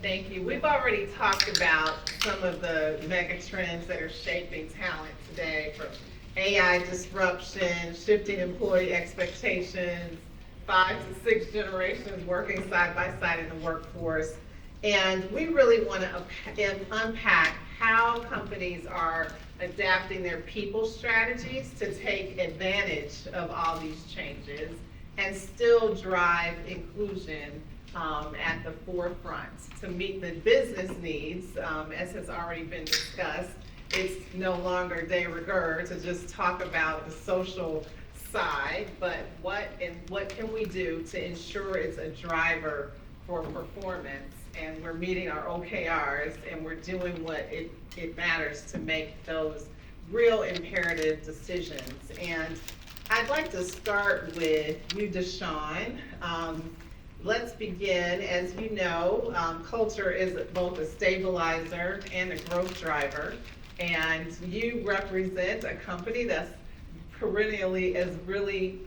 Thank you. We've already talked about some of the mega trends that are shaping talent today, from AI disruption, shifting employee expectations, 5 to 6 generations working side by side in the workforce. And we really want to unpack how companies are adapting their people strategies to take advantage of all these changes and still drive inclusion at the forefront to meet the business needs, as has already been discussed. It's no longer de rigueur to just talk about the social side, but what can we do to ensure it's a driver for performance, and we're meeting our OKRs, and we're doing what it matters to make those real imperative decisions. And I'd like to start with you, Deshawn. Let's begin. As you know, culture is both a stabilizer and a growth driver. And you represent a company that's perennially is really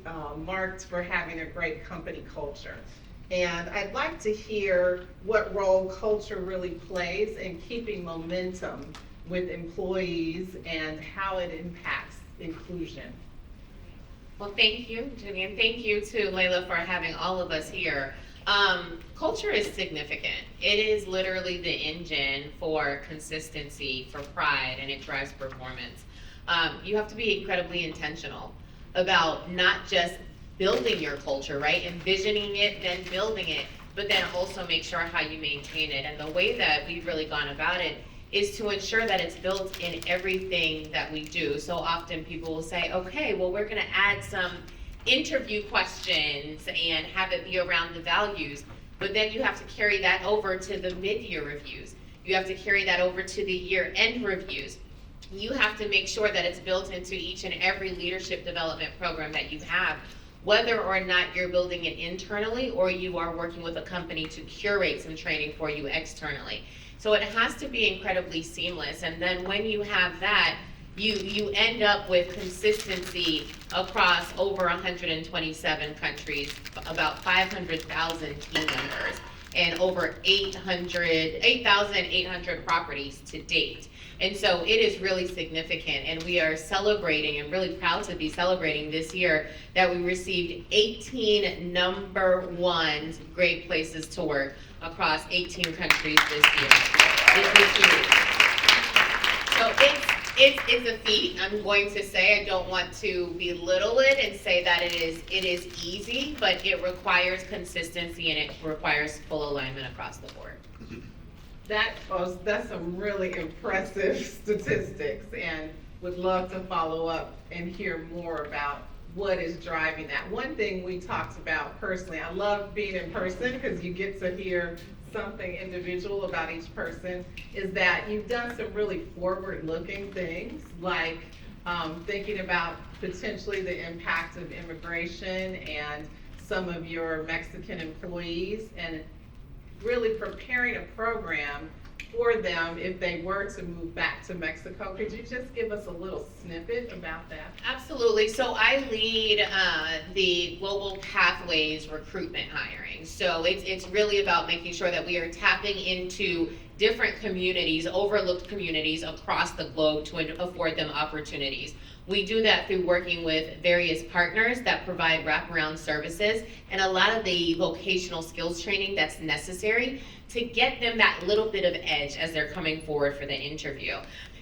marked for having a great company culture. And I'd like to hear what role culture really plays in keeping momentum with employees and how it impacts inclusion. Well, thank you, Jenny, and thank you to Layla for having all of us here. Culture is significant. It is literally the engine for consistency, for pride, and it drives performance. You have to be incredibly intentional about not just building your culture, right? Envisioning it, then building it, but then also make sure how you maintain it. And the way that we've really gone about it is to ensure that it's built in everything that we do. So often people will say, okay, well, we're gonna add some interview questions and have it be around the values, but then you have to carry that over to the mid-year reviews. You have to carry that over to the year-end reviews. You have to make sure that it's built into each and every leadership development program that you have, whether or not you're building it internally or you are working with a company to curate some training for you externally. So it has to be incredibly seamless. And then when you have that, you end up with consistency across over 127 countries, about 500,000 team members, and over 8,800 properties to date. And so it is really significant, and we are celebrating and really proud to be celebrating this year that we received 18 number one great places to work across 18 countries this year. So it's a feat. I'm going to say, I don't want to belittle it and say that it is easy, but it requires consistency and it requires full alignment across the board. That's some really impressive statistics, and would love to follow up and hear more about what is driving that. One thing we talked about personally, I love being in person because you get to hear something individual about each person, is that you've done some really forward-looking things, like thinking about potentially the impact of immigration and some of your Mexican employees, and really preparing a program for them if they were to move back to Mexico. Could you just give us a little snippet about that? Absolutely. So I lead the Global Pathways recruitment hiring. So it's really about making sure that we are tapping into different communities, overlooked communities across the globe to afford them opportunities. We do that through working with various partners that provide wraparound services and a lot of the vocational skills training that's necessary to get them that little bit of edge as they're coming forward for the interview.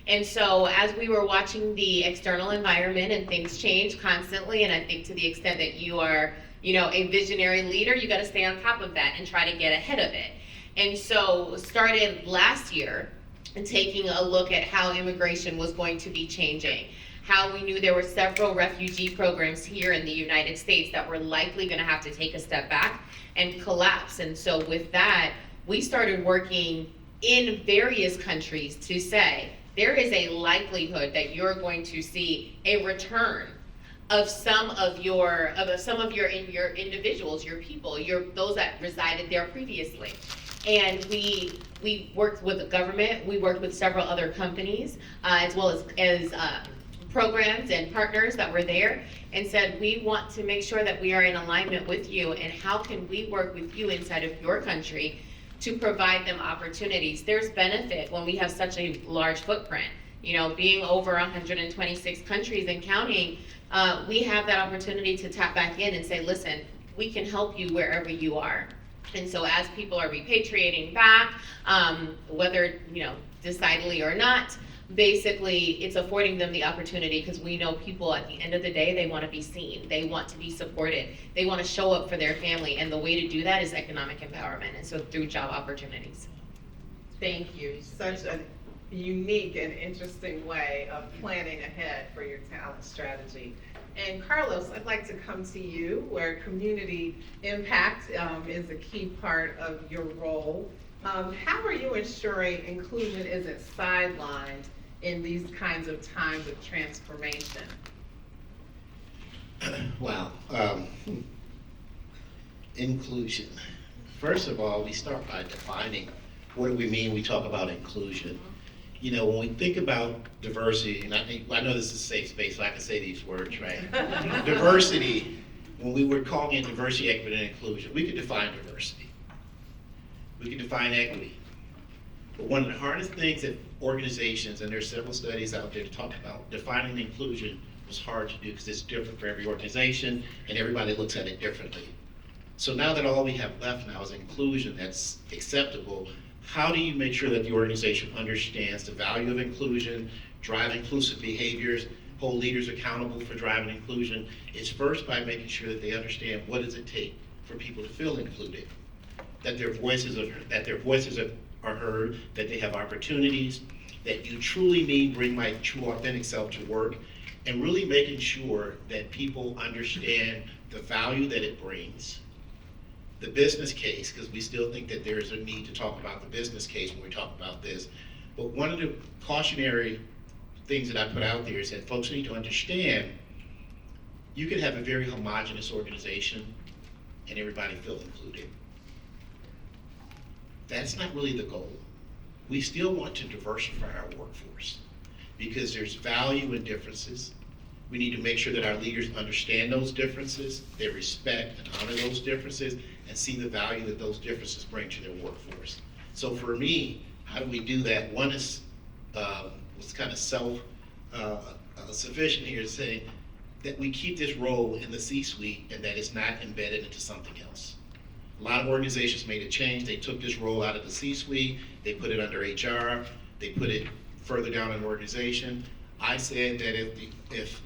And so as we were watching the external environment, and things change constantly, and I think to the extent that you are, a visionary leader, you got to stay on top of that and try to get ahead of it. And so started last year and taking a look at how immigration was going to be changing, how we knew there were several refugee programs here in the United States that were likely going to have to take a step back and collapse. And so with that, we started working in various countries to say, there is a likelihood that you're going to see a return of some of your individuals, your people, those that resided there previously. And we worked with the government, we worked with several other companies, as well as programs and partners that were there, and said, we want to make sure that we are in alignment with you, and how can we work with you inside of your country to provide them opportunities. There's benefit when we have such a large footprint. You know, being over 126 countries and counting, we have that opportunity to tap back in and say, listen, we can help you wherever you are. And so as people are repatriating back, whether, you know, decidedly or not, basically it's affording them the opportunity, because we know people at the end of the day, they want to be seen, they want to be supported, they want to show up for their family, and the way to do that is economic empowerment, and so through job opportunities. Thank you. Such a unique and interesting way of planning ahead for your talent strategy. And Carlos, I'd like to come to you, where community impact is a key part of your role. How are you ensuring inclusion isn't sidelined in these kinds of times of transformation? Wow. Inclusion. First of all, we start by defining what do we mean when we talk about inclusion. You know, when we think about diversity, and I know this is a safe space, so I can say these words, right? Diversity, when we were calling it diversity, equity, and inclusion, we could define diversity. We could define equity. But one of the hardest things that organizations, and there's several studies out there to talk about, defining inclusion was hard to do because it's different for every organization and everybody looks at it differently. So now that all we have left now is inclusion that's acceptable, how do you make sure that the organization understands the value of inclusion, drive inclusive behaviors, hold leaders accountable for driving inclusion? It's first by making sure that they understand what does it take for people to feel included, that their voices are heard, that they have opportunities, that you truly mean bring my true authentic self to work, and really making sure that people understand the value that it brings, the business case, because we still think that there's a need to talk about the business case when we talk about this. But one of the cautionary things that I put out there is that folks need to understand you could have a very homogeneous organization and everybody feel included. That's not really the goal. We still want to diversify our workforce because there's value in differences. We need to make sure that our leaders understand those differences, they respect and honor those differences, and see the value that those differences bring to their workforce. So for me, how do we do that? One is, was kind of self-sufficient here to say that we keep this role in the C-suite and that it's not embedded into something else. A lot of organizations made a change. They took this role out of the C-suite, they put it under HR, they put it further down in the organization. I said that if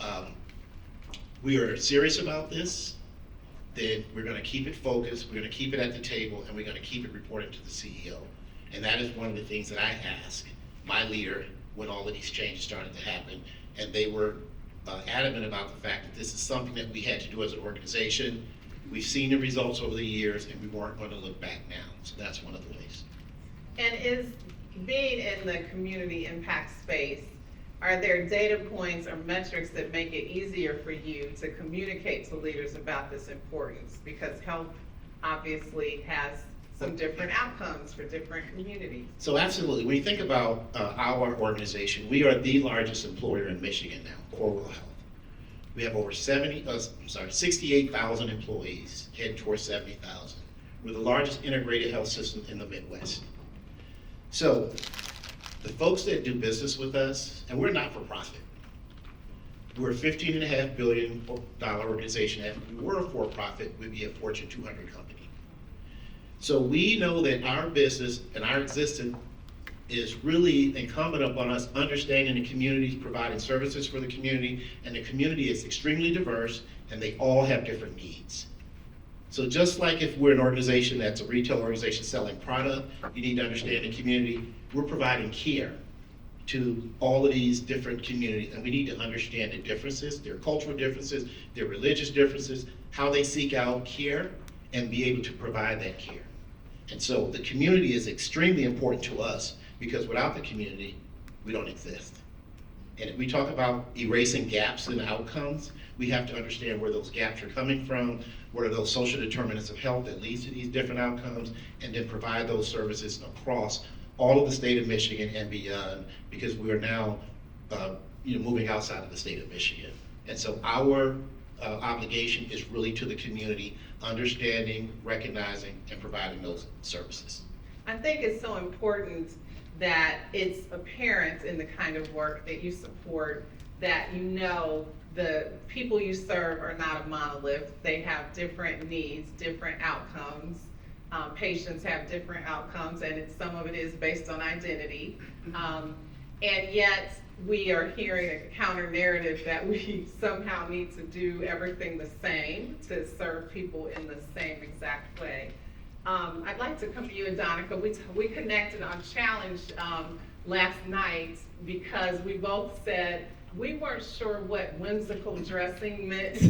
we are serious about this, then we're going to keep it focused, we're going to keep it at the table, and we're going to keep it reporting to the CEO. And that is one of the things that I asked my leader when all of these changes started to happen. And they were adamant about the fact that this is something that we had to do as an organization. We've seen the results over the years, and we weren't going to look back now. So that's one of the ways. And is being in the community impact space, are there data points or metrics that make it easier for you to communicate to leaders about this importance? Because health obviously has some different outcomes for different communities. So absolutely, when you think about our organization, we are the largest employer in Michigan now, Corewell Health. We have over 68,000 employees, heading towards 70,000. We're the largest integrated health system in the Midwest. So the folks that do business with us, and we're not for profit. We're a $15.5 billion organization. If we were a for-profit, we'd be a Fortune 200 company. So we know that our business and our existence is really incumbent upon us understanding the communities, providing services for the community, and the community is extremely diverse, and they all have different needs. So just like if we're an organization that's a retail organization selling product, you need to understand the community. We're providing care to all of these different communities, and we need to understand the differences, their cultural differences, their religious differences, how they seek out care, and be able to provide that care. And so the community is extremely important to us because without the community, we don't exist. And if we talk about erasing gaps in outcomes, we have to understand where those gaps are coming from, what are those social determinants of health that leads to these different outcomes, and then provide those services across all of the state of Michigan and beyond, because we are now moving outside of the state of Michigan. And so our obligation is really to the community, understanding, recognizing, and providing those services. I think it's so important that it's apparent in the kind of work that you support, that you know the people you serve are not a monolith. They have different needs, different outcomes. Patients have different outcomes, and some of it is based on identity. And yet, we are hearing a counter narrative that we somehow need to do everything the same to serve people in the same exact way. I'd like to come to you and Donica. We connected on Challenge last night because we both said we weren't sure what whimsical dressing meant for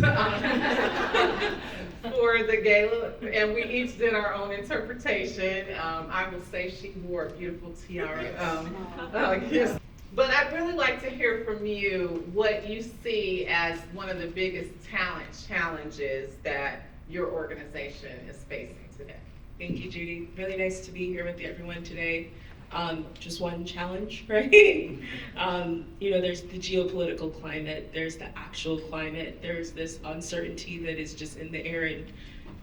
the gala, and we each did our own interpretation. I will say she wore a beautiful tiara. Yes. But I'd really like to hear from you what you see as one of the biggest talent challenges that your organization is facing today. Thank you, Judy. Really nice to be here with everyone today. Just one challenge, right? There's the geopolitical climate, there's the actual climate, there's this uncertainty that is just in the air, and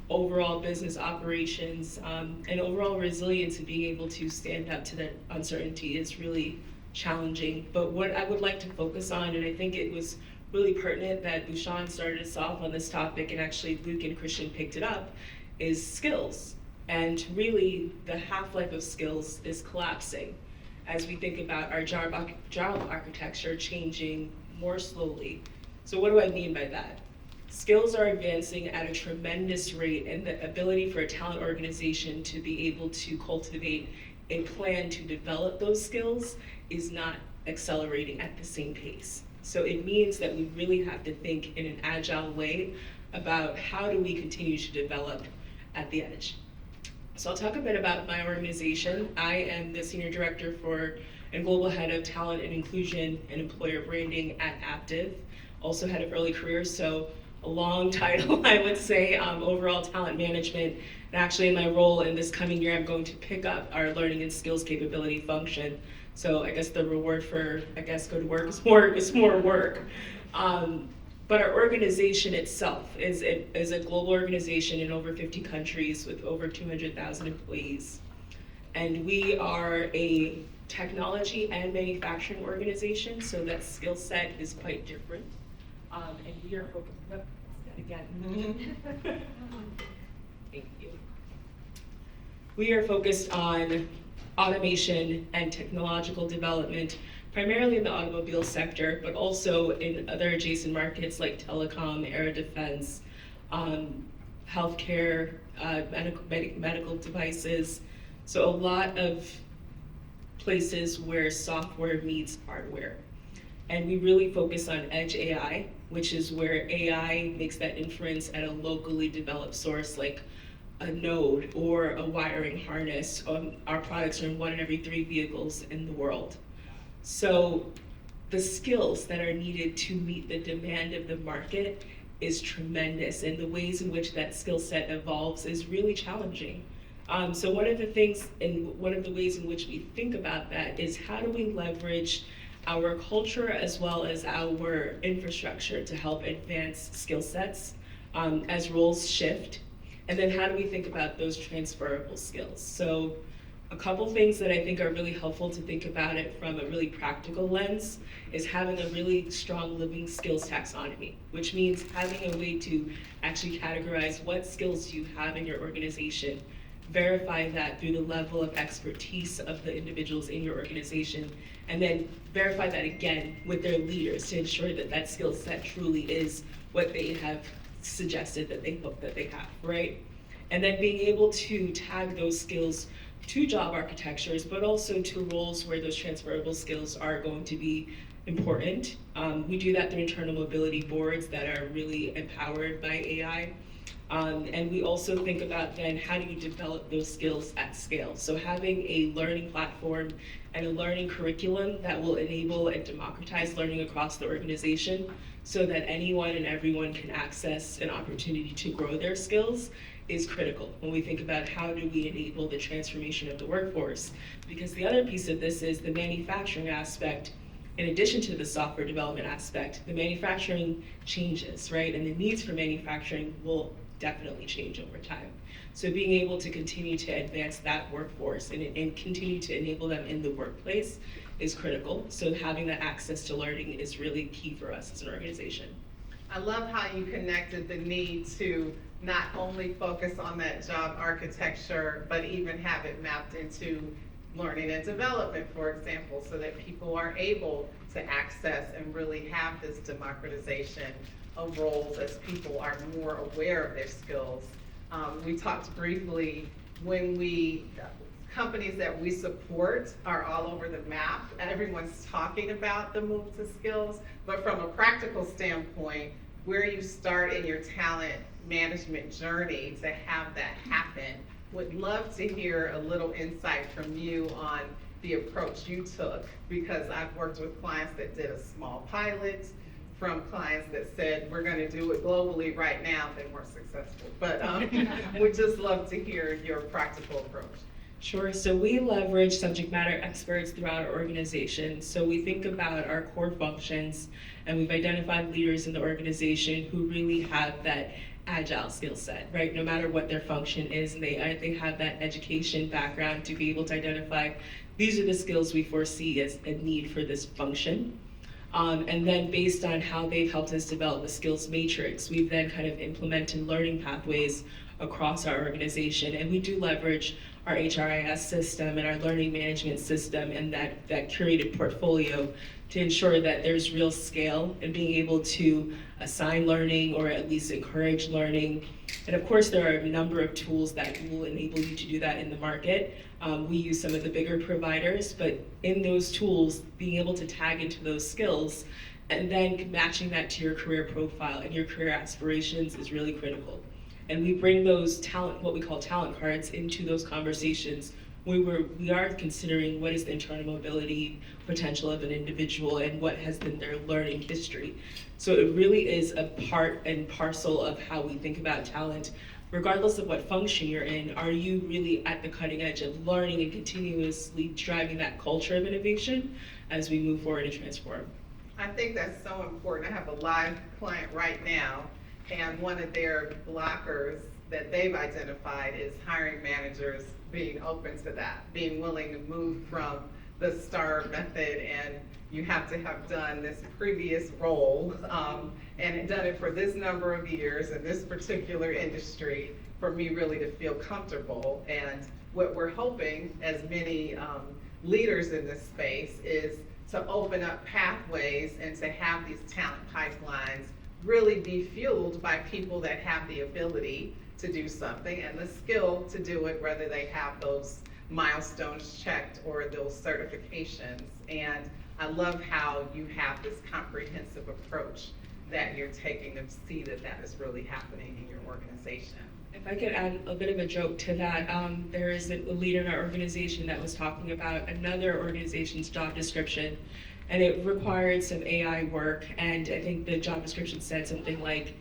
overall business operations and overall resilience and being able to stand up to that uncertainty is really challenging. But what I would like to focus on, and I think it was really pertinent that Bhushan started us off on this topic, and actually Luke and Christian picked it up, is skills. And really, the half-life of skills is collapsing as we think about our job architecture changing more slowly. So what do I mean by that? Skills are advancing at a tremendous rate, and the ability for a talent organization to be able to cultivate a plan to develop those skills is not accelerating at the same pace. So it means that we really have to think in an agile way about how do we continue to develop at the edge. So I'll talk a bit about my organization. I am the Senior Director and Global Head of Talent and Inclusion and Employer Branding at Aptiv. Also Head of Early Careers, so a long title, I would say, overall talent management. And actually in my role in this coming year, I'm going to pick up our learning and skills capability function. So I guess the reward for, go to work is more work. But our organization itself is a global organization in over 50 countries with over 200,000 employees. And we are a technology and manufacturing organization, so that skill set is quite different. And we are focused, thank you. We are focused on automation and technological development, primarily in the automobile sector, but also in other adjacent markets like telecom, air defense, healthcare, medical devices. So a lot of places where software meets hardware. And we really focus on edge AI, which is where AI makes that inference at a locally developed source like a node or a wiring harness. Our products are in 1 in every 3 vehicles in the world. So the skills that are needed to meet the demand of the market is tremendous, and the ways in which that skill set evolves is really challenging. So one of the things and one of the ways in which we think about that is how do we leverage our culture as well as our infrastructure to help advance skill sets as roles shift, and then how do we think about those transferable skills? So a couple things that I think are really helpful to think about it from a really practical lens is having a really strong living skills taxonomy, which means having a way to actually categorize what skills you have in your organization, verify that through the level of expertise of the individuals in your organization, and then verify that again with their leaders to ensure that that skill set truly is what they have suggested that they hope that they have, right? And then being able to tag those skills to job architectures, but also to roles where those transferable skills are going to be important. We do that through internal mobility boards that are really empowered by AI. And we also think about then how do you develop those skills at scale? So having a learning platform and a learning curriculum that will enable and democratize learning across the organization so that anyone and everyone can access an opportunity to grow their skills is critical when we think about how do we enable the transformation of the workforce. Because the other piece of this is the manufacturing aspect. In addition to the software development aspect, the manufacturing changes, right? And the needs for manufacturing will definitely change over time. So being able to continue to advance that workforce and continue to enable them in the workplace is critical. So having that access to learning is really key for us as an organization. I love how you connected the need to not only focus on that job architecture, but even have it mapped into learning and development, for example, so that people are able to access and really have this democratization of roles as people are more aware of their skills. We talked briefly companies that we support are all over the map. Everyone's talking about the move to skills, but from a practical standpoint, where you start in your talent management journey to have that happen, would love to hear a little insight from you on the approach you took, because I've worked with clients that did a small pilot, from clients that said, we're gonna do it globally right now, they weren't successful. But we'd just love to hear your practical approach. Sure, so we leverage subject matter experts throughout our organization. So we think about our core functions, and we've identified leaders in the organization who really have that agile skill set, right? No matter what their function is, and they have that education background to be able to identify, these are the skills we foresee as a need for this function. And then based on how they've helped us develop the skills matrix, we've then kind of implemented learning pathways across our organization. And we do leverage our HRIS system and our learning management system and that curated portfolio to ensure that there's real scale in being able to assign learning or at least encourage learning. And of course, there are a number of tools that will enable you to do that in the market. We use some of the bigger providers, but in those tools, being able to tag into those skills and then matching that to your career profile and your career aspirations is really critical. And we bring those what we call talent cards, into those conversations. We are considering what is the internal mobility potential of an individual and what has been their learning history. So it really is a part and parcel of how we think about talent. Regardless of what function you're in, are you really at the cutting edge of learning and continuously driving that culture of innovation as we move forward and transform? I think that's so important. I have a live client right now, and one of their blockers that they've identified is hiring managers being open to that, being willing to move from the STAR method, and you have to have done this previous role and done it for this number of years in this particular industry for me really to feel comfortable. And what we're hoping as many leaders in this space is to open up pathways and to have these talent pipelines really be fueled by people that have the ability to do something and the skill to do it, whether they have those milestones checked or those certifications. And I love how you have this comprehensive approach that you're taking to see that that is really happening in your organization. If I could add a bit of a joke to that, there is a leader in our organization that was talking about another organization's job description, and it required some AI work, and I think the job description said something like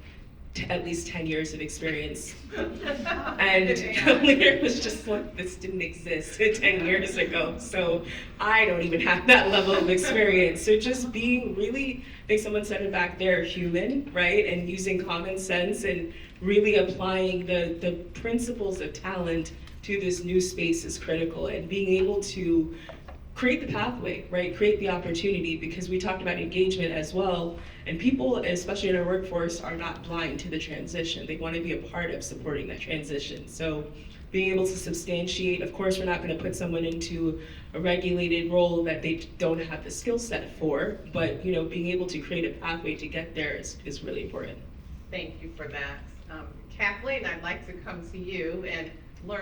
at least 10 years of experience. And the leader was just like, this didn't exist 10 years ago, so I don't even have that level of experience. So just being really, I think someone said it back there, human, right? And using common sense and really applying the principles of talent to this new space is critical, and being able to create the pathway, right? Create the opportunity, because we talked about engagement as well, and people, especially in our workforce, are not blind to the transition. They want to be a part of supporting that transition. So being able to substantiate, of course, we're not going to put someone into a regulated role that they don't have the skill set for, but being able to create a pathway to get there is really important. Thank you for that. Kathleen, I'd like to come to you and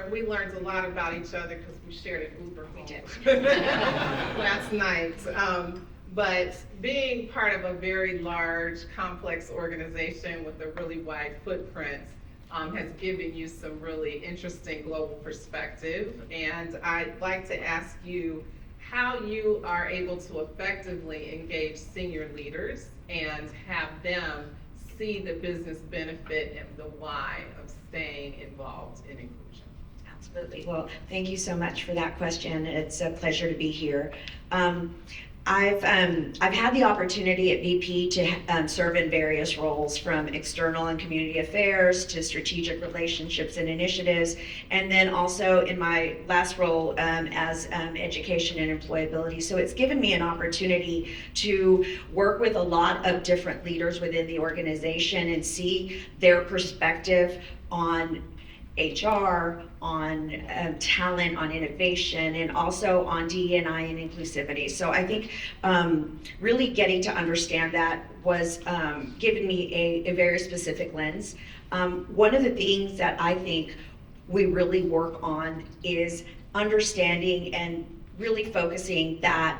we learned a lot about each other because we shared an Uber home last night. But being part of a very large, complex organization with a really wide footprint has given you some really interesting global perspective. And I'd like to ask you how you are able to effectively engage senior leaders and have them see the business benefit and the why of staying involved in inclusion. Absolutely. Well, thank you so much for that question. It's a pleasure to be here. I've had the opportunity at BP to serve in various roles, from external and community affairs to strategic relationships and initiatives, and then also in my last role as education and employability. So it's given me an opportunity to work with a lot of different leaders within the organization and see their perspective on HR, on talent, on innovation, and also on DE&I and inclusivity. So I think really getting to understand that was giving me a very specific lens. One of the things that I think we really work on is understanding and really focusing that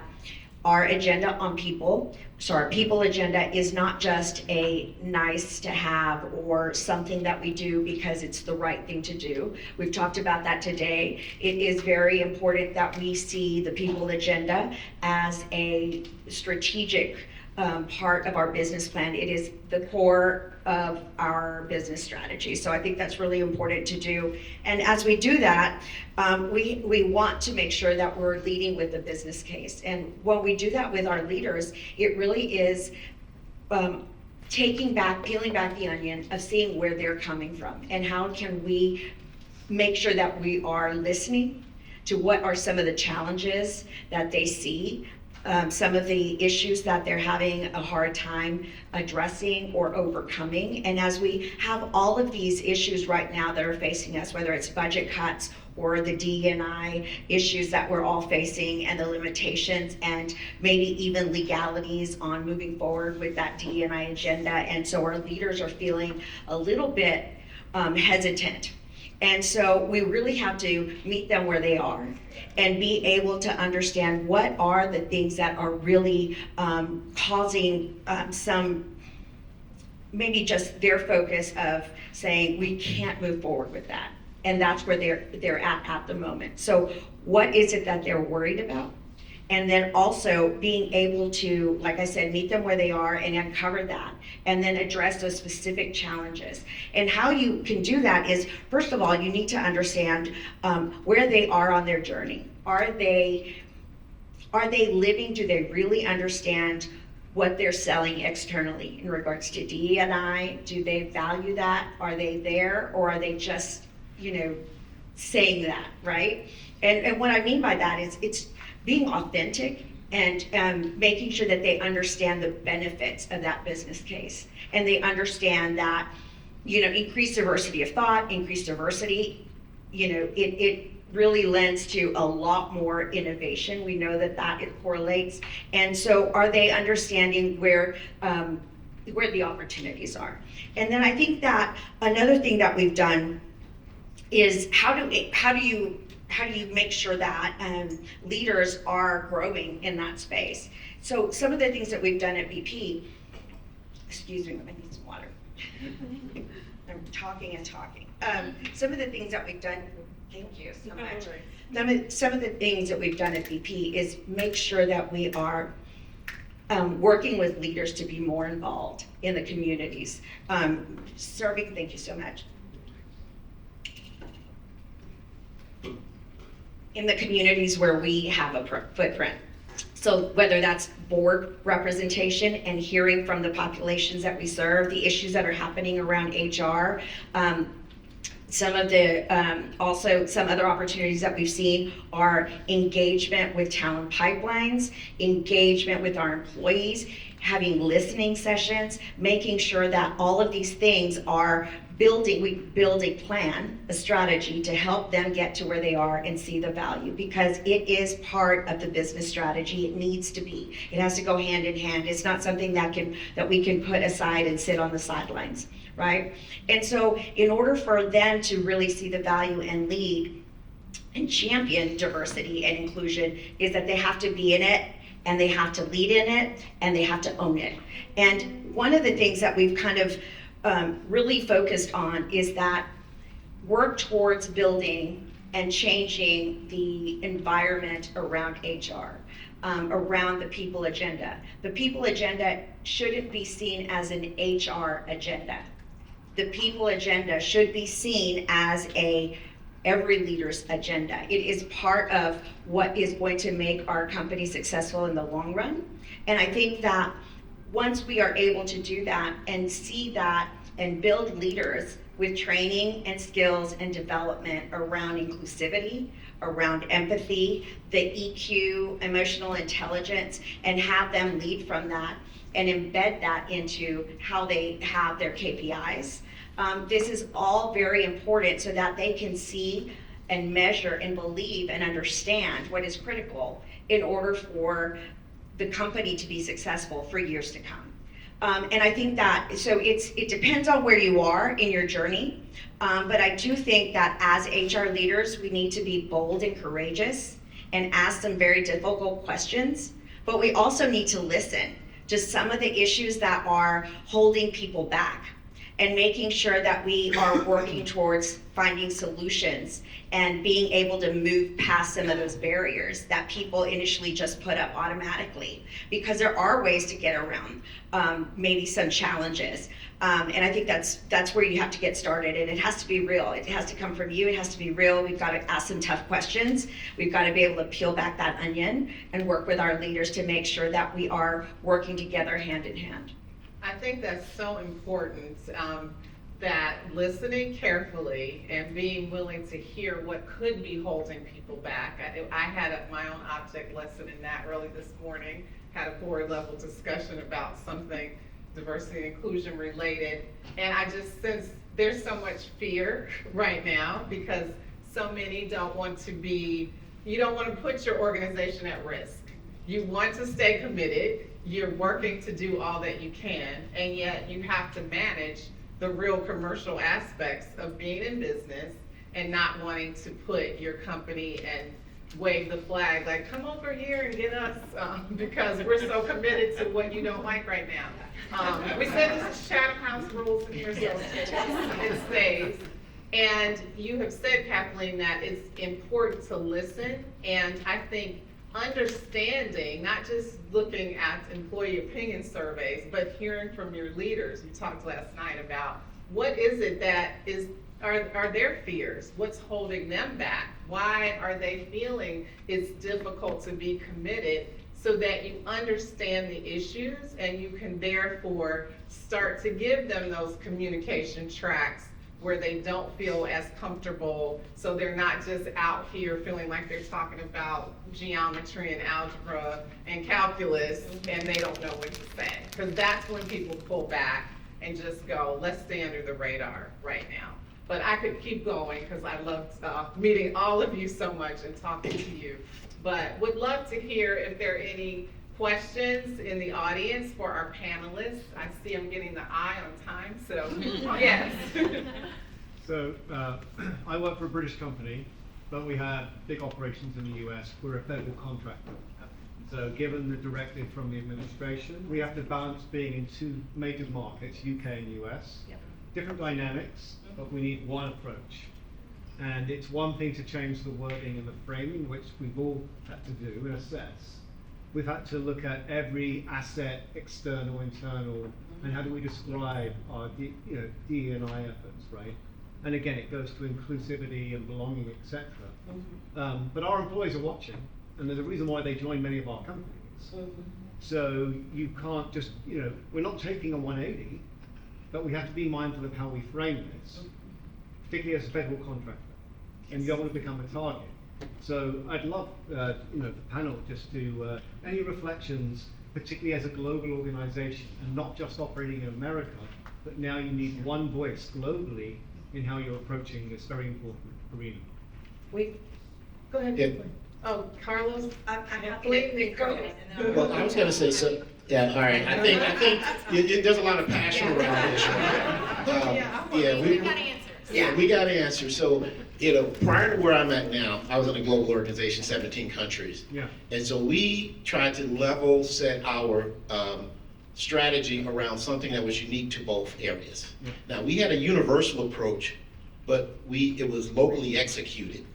our agenda on people, so our people agenda is not just a nice to have or something that we do because it's the right thing to do. We've talked about that today. It is very important that we see the people agenda as a strategic part of our business plan. It is the core of our business strategy. So I think that's really important to do. And as we do that, we want to make sure that we're leading with a business case. And when we do that with our leaders, it really is peeling back the onion of seeing where they're coming from and how can we make sure that we are listening to what are some of the challenges that they see, some of the issues that they're having a hard time addressing or overcoming. And as we have all of these issues right now that are facing us, whether it's budget cuts or the DE&I issues that we're all facing and the limitations and maybe even legalities on moving forward with that DE&I agenda. And so our leaders are feeling a little bit hesitant. And so we really have to meet them where they are and be able to understand what are the things that are really causing some, maybe just their focus of saying we can't move forward with that. And that's where they're at the moment. So what is it that they're worried about? And then also being able to, like I said, meet them where they are and uncover that, and then address those specific challenges. And how you can do that is, first of all, you need to understand where they are on their journey. Are they living? Do they really understand what they're selling externally in regards to DE&I? Do they value that? Are they there, or are they just, saying that, right? And what I mean by that is it's being authentic and making sure that they understand the benefits of that business case. And they understand that, increased diversity of thought, increased diversity, it really lends to a lot more innovation. We know that it correlates. And so are they understanding where the opportunities are? And then I think that another thing that we've done is how do you make sure that leaders are growing in that space? So some of the things that we've done at BP, excuse me, I need some water. I'm talking and talking. Some of the things that we've done, thank you so much. Some of the things that we've done at BP is make sure that we are working with leaders to be more involved in the communities. Serving, thank you so much. In the communities where we have a footprint. So whether that's board representation and hearing from the populations that we serve, the issues that are happening around HR, some of the, also some other opportunities that we've seen are engagement with talent pipelines, engagement with our employees, having listening sessions, making sure that all of these things are we build a plan, a strategy to help them get to where they are and see the value, because it is part of the business strategy. It needs to be. It has to go hand in hand. It's not something that we can put aside and sit on the sidelines, right? And so in order for them to really see the value and lead and champion diversity and inclusion is that they have to be in it, and they have to lead in it, and they have to own it. And one of the things that we've kind of really focused on is that work towards building and changing the environment around HR, around the people agenda. The people agenda shouldn't be seen as an HR agenda. The people agenda should be seen as a every leader's agenda. It is part of what is going to make our company successful in the long run. And I think that once we are able to do that and see that and build leaders with training and skills and development around inclusivity, around empathy, the EQ, emotional intelligence, and have them lead from that and embed that into how they have their KPIs. This is all very important so that they can see and measure and believe and understand what is critical in order for the company to be successful for years to come. And I think that, so it depends on where you are in your journey, but I do think that as HR leaders, we need to be bold and courageous and ask some very difficult questions, but we also need to listen to some of the issues that are holding people back and making sure that we are working towards finding solutions and being able to move past some of those barriers that people initially just put up automatically, because there are ways to get around maybe some challenges. And I think that's where you have to get started, and it has to be real. It has to come from you, it has to be real. We've got to ask some tough questions. We've got to be able to peel back that onion and work with our leaders to make sure that we are working together hand in hand. I think that's so important, that listening carefully and being willing to hear what could be holding people back. I had my own object lesson in that early this morning, had a board level discussion about something diversity and inclusion related, and I just sense there's so much fear right now because so many don't want to be, you don't want to put your organization at risk. You want to stay committed, you're working to do all that you can, and yet you have to manage the real commercial aspects of being in business and not wanting to put your company and wave the flag like, come over here and get us, because we're so committed to what you don't like right now. We said this is Chatham House rules in here, so it stays. And you have said, Kathleen, that it's important to listen, and I think understanding, not just looking at employee opinion surveys, but hearing from your leaders. We talked last night about what is it that are their fears? What's holding them back? Why are they feeling it's difficult to be committed, so that you understand the issues and you can therefore start to give them those communication tracks where they don't feel as comfortable, so they're not just out here feeling like they're talking about geometry and algebra and calculus and they don't know what to say. Because that's when people pull back and just go, let's stay under the radar right now. But I could keep going because I loved meeting all of you so much and talking to you. But would love to hear if there are any questions in the audience for our panelists. I see I'm getting the eye on time, so yes. So I work for a British company, but we have big operations in the US. We're a federal contractor. So given the directive from the administration, we have to balance being in two major markets, UK and US. Yep. Different dynamics, but we need one approach. And it's one thing to change the wording and the framing, which we've all had to do and assess. We've had to look at every asset, external, internal, and how do we describe our DE&I efforts, right? And again, it goes to inclusivity and belonging, etc. But our employees are watching, and there's a reason why they join many of our companies. So you can't just, we're not taking a 180, but we have to be mindful of how we frame this, particularly as a federal contractor, and you don't want to become a target. So I'd love, the panel just to, any reflections, particularly as a global organization and not just operating in America, but now you need one voice globally in how you're approaching this very important arena. Go ahead. Yeah. Oh, Carlos? I'm happy Completely to go ahead. Well, I was gonna say, so, yeah, all right, I think there's a lot of passion around this, right? We got answers. Yeah, we got answers. So, prior to where I'm at now, I was in a global organization, 17 countries. Yeah. And so we tried to level set our strategy around something that was unique to both areas. Yeah. Now, we had a universal approach, but it was locally executed,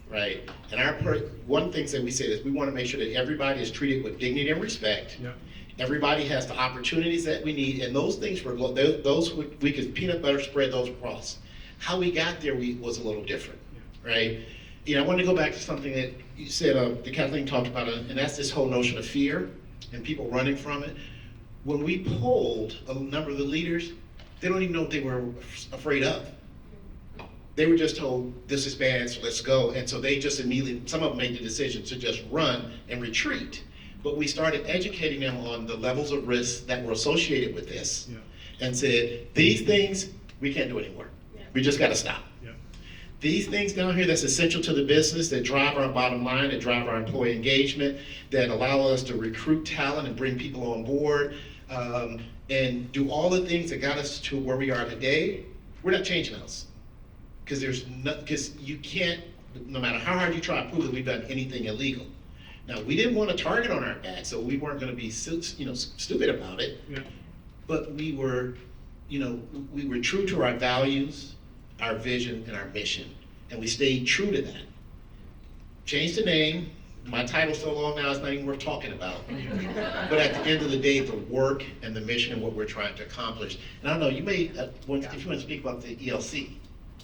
right? And one thing that we said is we want to make sure that everybody is treated with dignity and respect. Yeah. Everybody has the opportunities that we need, and those things were those we could peanut butter spread those across. How we got there was a little different. right? You know, I want to go back to something that you said, that Kathleen talked about, and that's this whole notion of fear and people running from it. When we polled a number of the leaders, they don't even know what they were afraid of. They were just told, this is bad, so let's go. And so they just immediately, some of them made the decision to just run and retreat. But we started educating them on the levels of risk that were associated with this, and said, these things, we can't do anymore. We just gotta stop. These things down here that's essential to the business, that drive our bottom line, that drive our employee engagement, that allow us to recruit talent and bring people on board, and do all the things that got us to where we are today, we're not changing those. Because you can't, no matter how hard you try to prove that we've done anything illegal. Now, we didn't want a target on our back, so we weren't gonna be stupid about it. But we were true to our values, our vision, and our mission, and we stayed true to that. Changed the name. My title's so long now, it's not even worth talking about. But at the end of the day, the work and the mission and what we're trying to accomplish. And I don't know, you may, if you want to speak about the ELC,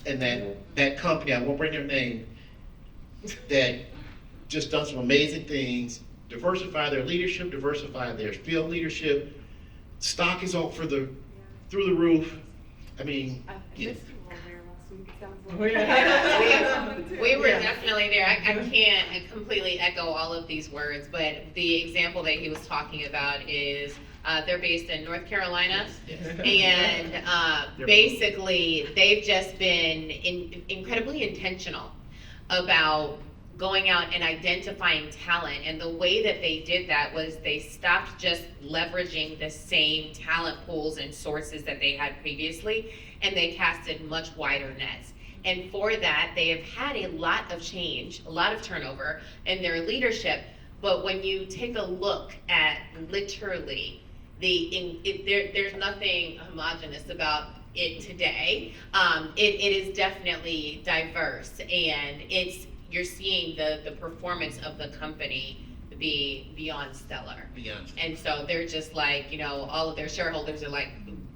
and that company, I won't bring their name, that just done some amazing things, diversify their leadership, diversify their field leadership. Stock is all through the roof. I mean, Missed you all there last week, it sounds like. Oh, yeah. We were Yeah. definitely there. I can't completely echo all of these words, but the example that he was talking about is, they're based in North Carolina. And basically, they've just been incredibly intentional about going out and identifying talent. And the way that they did that was they stopped just leveraging the same talent pools and sources that they had previously, and they casted much wider nets. And for that, they have had a lot of change, a lot of turnover in their leadership. But when you take a look at literally there's nothing homogenous about it today. It is definitely diverse, and you're seeing the performance of the company be beyond stellar. beyond. And so they're just like, all of their shareholders are like,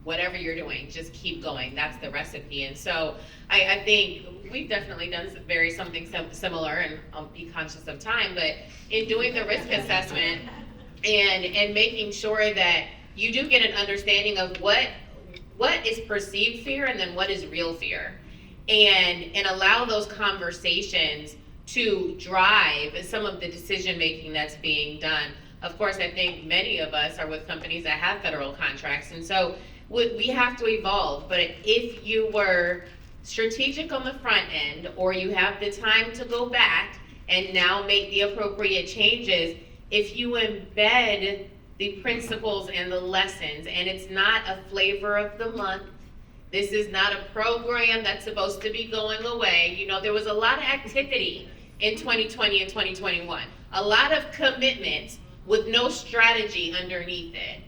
whatever you're doing, just keep going. That's the recipe. And so I think we've definitely done something similar, and I'll be conscious of time, but in doing the risk assessment and making sure that you do get an understanding of what is perceived fear and then what is real fear. And allow those conversations to drive some of the decision making that's being done. Of course, I think many of us are with companies that have federal contracts, and so we have to evolve. But if you were strategic on the front end, or you have the time to go back and now make the appropriate changes, if you embed the principles and the lessons, and it's not a flavor of the month, this is not a program that's supposed to be going away. There was a lot of activity in 2020 and 2021, a lot of commitment with no strategy underneath it.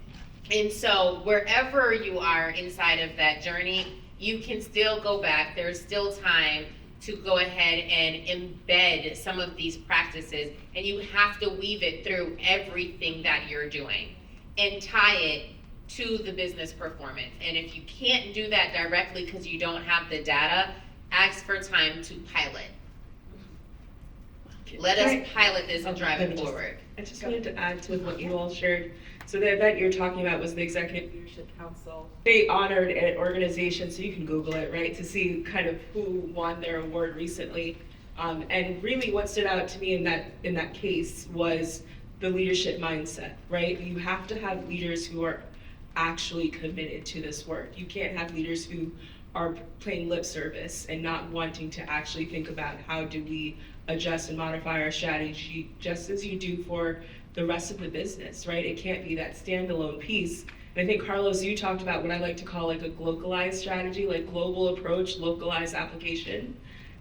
And so wherever you are inside of that journey, you can still go back. There's still time to go ahead and embed some of these practices, and you have to weave it through everything that you're doing and tie it to the business performance. And if you can't do that directly because you don't have the data, ask for time to pilot. Let us pilot this and drive it forward. I just wanted to add to what you all shared. So the event you're talking about was the Executive Leadership Council. They honored an organization, so you can Google it, right, to see kind of who won their award recently. And really what stood out to me in that case was the leadership mindset, right? You have to have leaders who are actually committed to this work. You can't have leaders who are playing lip service and not wanting to actually think about how do we adjust and modify our strategy, just as you do for the rest of the business, right? It can't be that standalone piece. And I think, Carlos, you talked about what I like to call like a localized strategy, like global approach, localized application.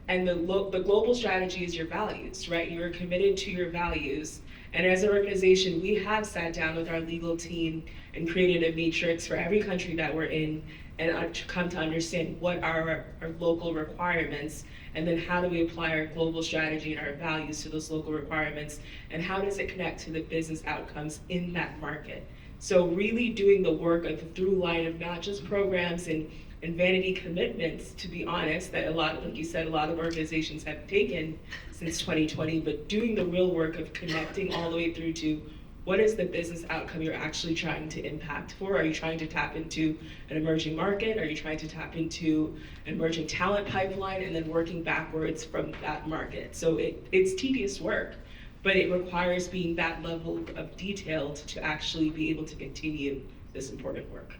And the global strategy is your values, right? You're committed to your values. And as an organization, we have sat down with our legal team and created a matrix for every country that we're in, and come to understand what are our local requirements, and then how do we apply our global strategy and our values to those local requirements, and how does it connect to the business outcomes in that market. So really doing the work of the through line of not just programs and and vanity commitments, to be honest, that a lot of, like you said, a lot of organizations have taken since 2020, but doing the real work of connecting all the way through to what is the business outcome you're actually trying to impact for? Are you trying to tap into an emerging market? Are you trying to tap into an emerging talent pipeline, and then working backwards from that market? So it's tedious work, but it requires being that level of detailed to actually be able to continue this important work.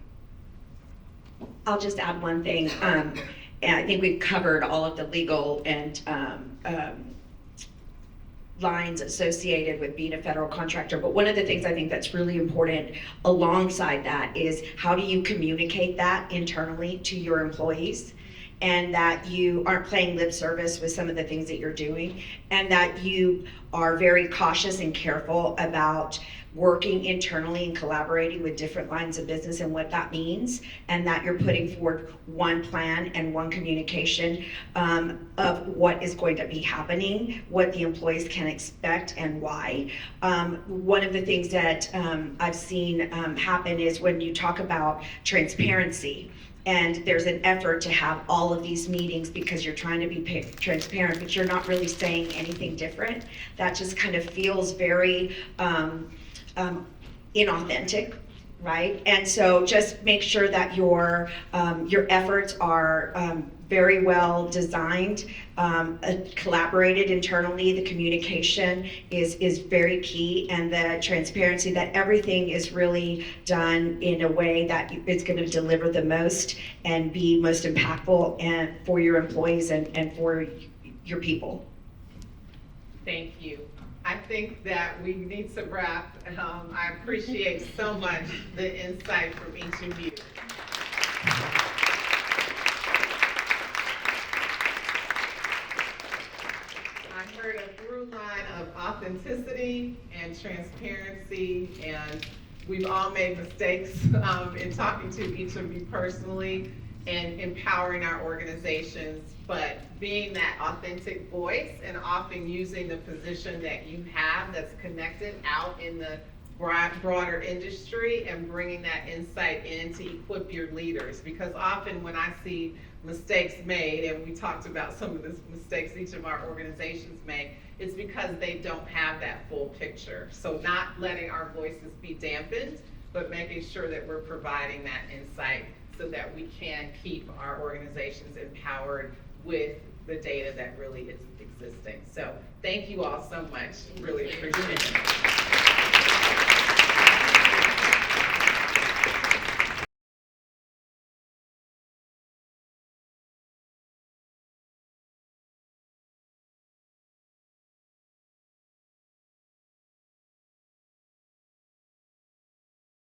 I'll just add one thing. And I think we've covered all of the legal and lines associated with being a federal contractor. But one of the things I think that's really important alongside that is how do you communicate that internally to your employees, and that you aren't playing lip service with some of the things that you're doing, and that you are very cautious and careful about working internally and collaborating with different lines of business and what that means, and that you're putting forward one plan and one communication of what is going to be happening, what the employees can expect and why. One of the things that I've seen happen is when you talk about transparency, and there's an effort to have all of these meetings because you're trying to be transparent, but you're not really saying anything different. That just kind of feels very inauthentic, right? And so just make sure that your efforts are very well designed, collaborated internally. The communication is very key, and the transparency, that everything is really done in a way that it's going to deliver the most and be most impactful and for your employees and for your people. Thank you. I think that we need to wrap. I appreciate so much the insight from each of you. I heard a through line of authenticity and transparency, and we've all made mistakes in talking to each of you personally and empowering our organizations, but being that authentic voice and often using the position that you have that's connected out in the broader industry and bringing that insight in to equip your leaders. Because often when I see mistakes made, and we talked about some of the mistakes each of our organizations make, it's because they don't have that full picture. So not letting our voices be dampened, but making sure that we're providing that insight so that we can keep our organizations empowered with the data that really is existing. So thank you all so much. Really appreciate it.